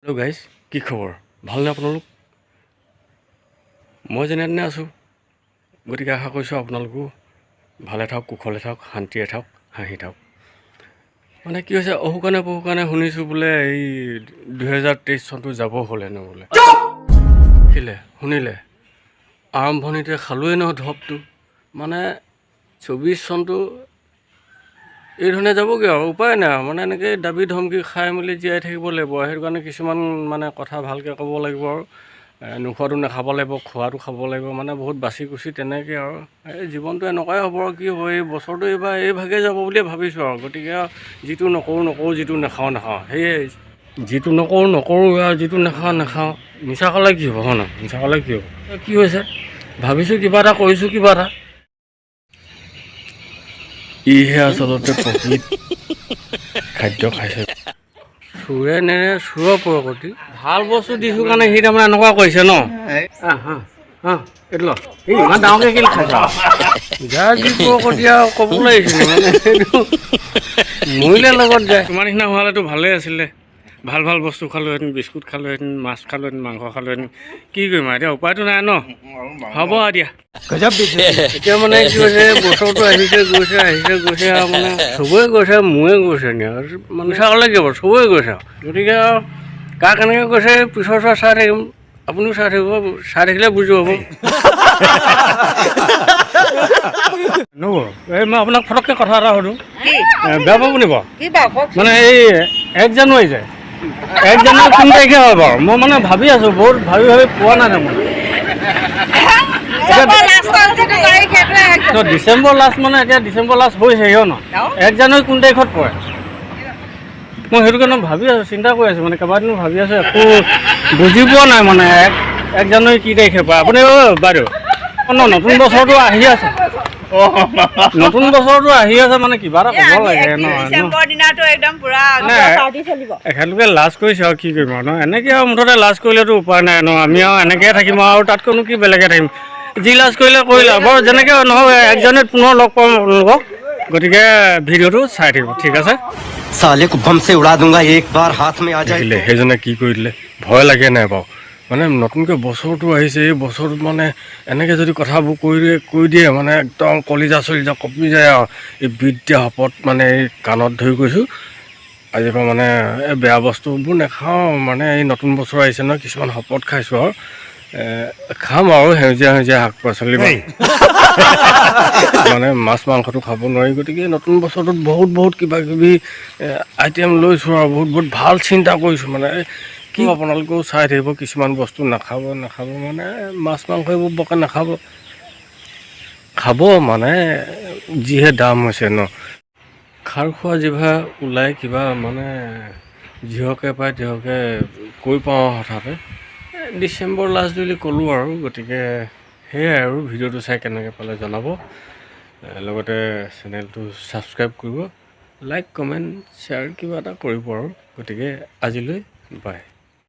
Hello' guys, কি খবৰ? ভালনে আপোনালোক? মই যেনে তেনে আছোঁ। গতিকে আশা কৰিছোঁ আপোনালোকো ভালে থাকক, কুশলে থাকক, শান্তিৰে থাকক, হাঁহি থাকক। মানে কি হৈছে, অহুকানে পহুকানে শুনিছোঁ বোলে এই 2023 চনটো যাব হ'লেনো বোলে। শিকিলে শুনিলে আৰম্ভণিতে খালোৱেই নহয় ধপটো। মানে 24 চনটো এইধৰণে যাবগৈ আৰু উপায় নাই আৰু। মানে এনেকৈ দাবী ধমকি খাই মেলি জীয়াই থাকিব লাগিব। সেইটো কাৰণে কিছুমান মানে কথা ভালকৈ ক'ব লাগিব আৰু নোখোৱাটো নাখাব লাগিব, খোৱাটো খাব লাগিব, মানে বহুত বাচি কুচি তেনেকৈ আৰু এই জীৱনটো এনেকুৱাই হ'ব আৰু কি হ'ব। এই বছৰটো এইবাৰ এইভাগেই যাব বুলিয়ে ভাবিছোঁ আৰু। গতিকে যিটো নকৰোঁ, যিটো নাখাওঁ সেয়ে যিটো নকৰোঁ আৰু যিটো নাখাওঁ। মিছা ক'লে কি হ'ব, হয় নহয়? মিছা ক'লে কি হ'ব? কি হৈছে, ভাবিছোঁ কিবা এটা কৰিছোঁ, কিবা এটা ইহে আচলতে প্ৰকৃত খাদ্য খাইছে। চোৰে নেৰে চোৰৰ প্ৰকৃতি। ভাল বস্তু দিছোঁ কাৰণে সি তাৰমানে এনেকুৱা কৰিছে ন। এইটো ল, ইমান ডাঙৰকৈ কেলৈ খাইছ? যাৰ যি প্ৰকৃতি আৰু ক'ব লাগিছিলে, মানে সেইটো মৰিলে লগত যায়। তোমাৰ নিচিনা হোৱালেতো ভালেই আছিলে। ভাল বস্তু খালোহেঁতেন, বিস্কুট খালোহেঁতেন, মাছ খালোহেঁতেন, মাংস খালোহেঁতেন। কি কৰিম আৰু এতিয়া, উপায়টো নাই ন। হ'ব আৰু দিয়া। এতিয়া মানে কি হৈছে, বছৰটো আহিছে গৈছে আৰু মানে চবৰে গৈছে, মোৰে গৈছে নি আৰু মিছা ক'লে কি হ'ব, চবৰে গৈছে আৰু। গতিকে আৰু কাৰ কেনেকৈ গৈছে পিছৰ চাই থাকিম। আপুনিও চাই থাকিলে বুজি পাব। এই মই আপোনাক ফটককৈ কথা এটা সুধোঁ, বেয়া পাব নি বাৰু? মানে এই 1 জানুৱাৰী যে 1 জানুৱাৰী কোন তাৰিখে হয় বাৰু? মই মানে ভাবি আছোঁ, বহুত ভাবি পোৱা নাই তাৰমানে। ডিচেম্বৰ লাষ্ট মানে এতিয়া ডিচেম্বৰ লাষ্ট হৈছে ন। 1 জানুৱাৰী কোন তাৰিখত পৰে? মই সেইটো কাৰণে ভাবি আছোঁ, চিন্তা কৰি আছোঁ, মানে কেইবাদিনো ভাবি আছোঁ, একো বুজি পোৱা নাই মানে 1 জানুৱাৰী কি তাৰিখে পৰে। আপুনি বাইদেউ নতুন বছৰটো আহি আছে, মানে কিবা এটা ক'ব লাগে ন। এখেতলোকে লাজ কৰিছে আৰু কি কৰিম আৰু ন। এনেকৈ আৰু মুঠতে লাজ কৰিলেতো উপায় নাই ন। আমি আৰু এনেকৈ থাকিম আৰু তাতকৈনো কি বেলেগে থাকিম। যি লাজ কৰিলে বাৰু, যেনেকৈ নহওক 1 জানুৱাৰীত পুনৰ লগ পাম আপোনালোকক। গতিকে ভিডিঅ'টো চাই থাকিব, ঠিক আছে। সেইজনে কি কৰি দিলে, ভয় লাগে নাই বাৰু? মানে নতুনকৈ বছৰটো আহিছে, এই বছৰটোত মানে এনেকৈ যদি কথাবোৰ কৈ দিয়ে মানে একদম কলিজা কঁপি যায় আৰু। এই বিদ্যা শপত মানে এই কাণত ধৰি কৈছোঁ, আজিৰ পৰা মানে এই বেয়া বস্তুবোৰ নাখাওঁ। মানে এই নতুন বছৰ আহিছে নহয়, কিছুমান শপত খাইছোঁ আৰু খাম আৰু সেউজীয়া শাক পাচলি মানে মাছ মাংসটো খাব নোৱাৰি। গতিকে নতুন বছৰটোত বহুত কিবা কিবি আইটেম লৈছোঁ আৰু বহুত ভাল চিন্তা কৰিছোঁ। মানে কি আপোনালোকেও চাই থাকিব, কিছুমান বস্তু নাখাব মানে মাছ মাংস এইবোৰ বৰকৈ খাব মানে যিহে দাম হৈছে ন। খাৰ খোৱা জিভা ওলাই কিবা মানে যিহকে পায় তিহকে কৈ পাওঁ হঠাতে। ডিচেম্বৰ লাষ্ট বুলি ক'লোঁ আৰু। গতিকে সেয়াই আৰু, ভিডিঅ'টো চাই কেনেকৈ পালে জনাব, লগতে চেনেলটো ছাবস্ক্ৰাইব কৰিব, লাইক কমেণ্ট শ্বেয়াৰ কিবা এটা কৰিব আৰু। গতিকে আজিলৈ বাই।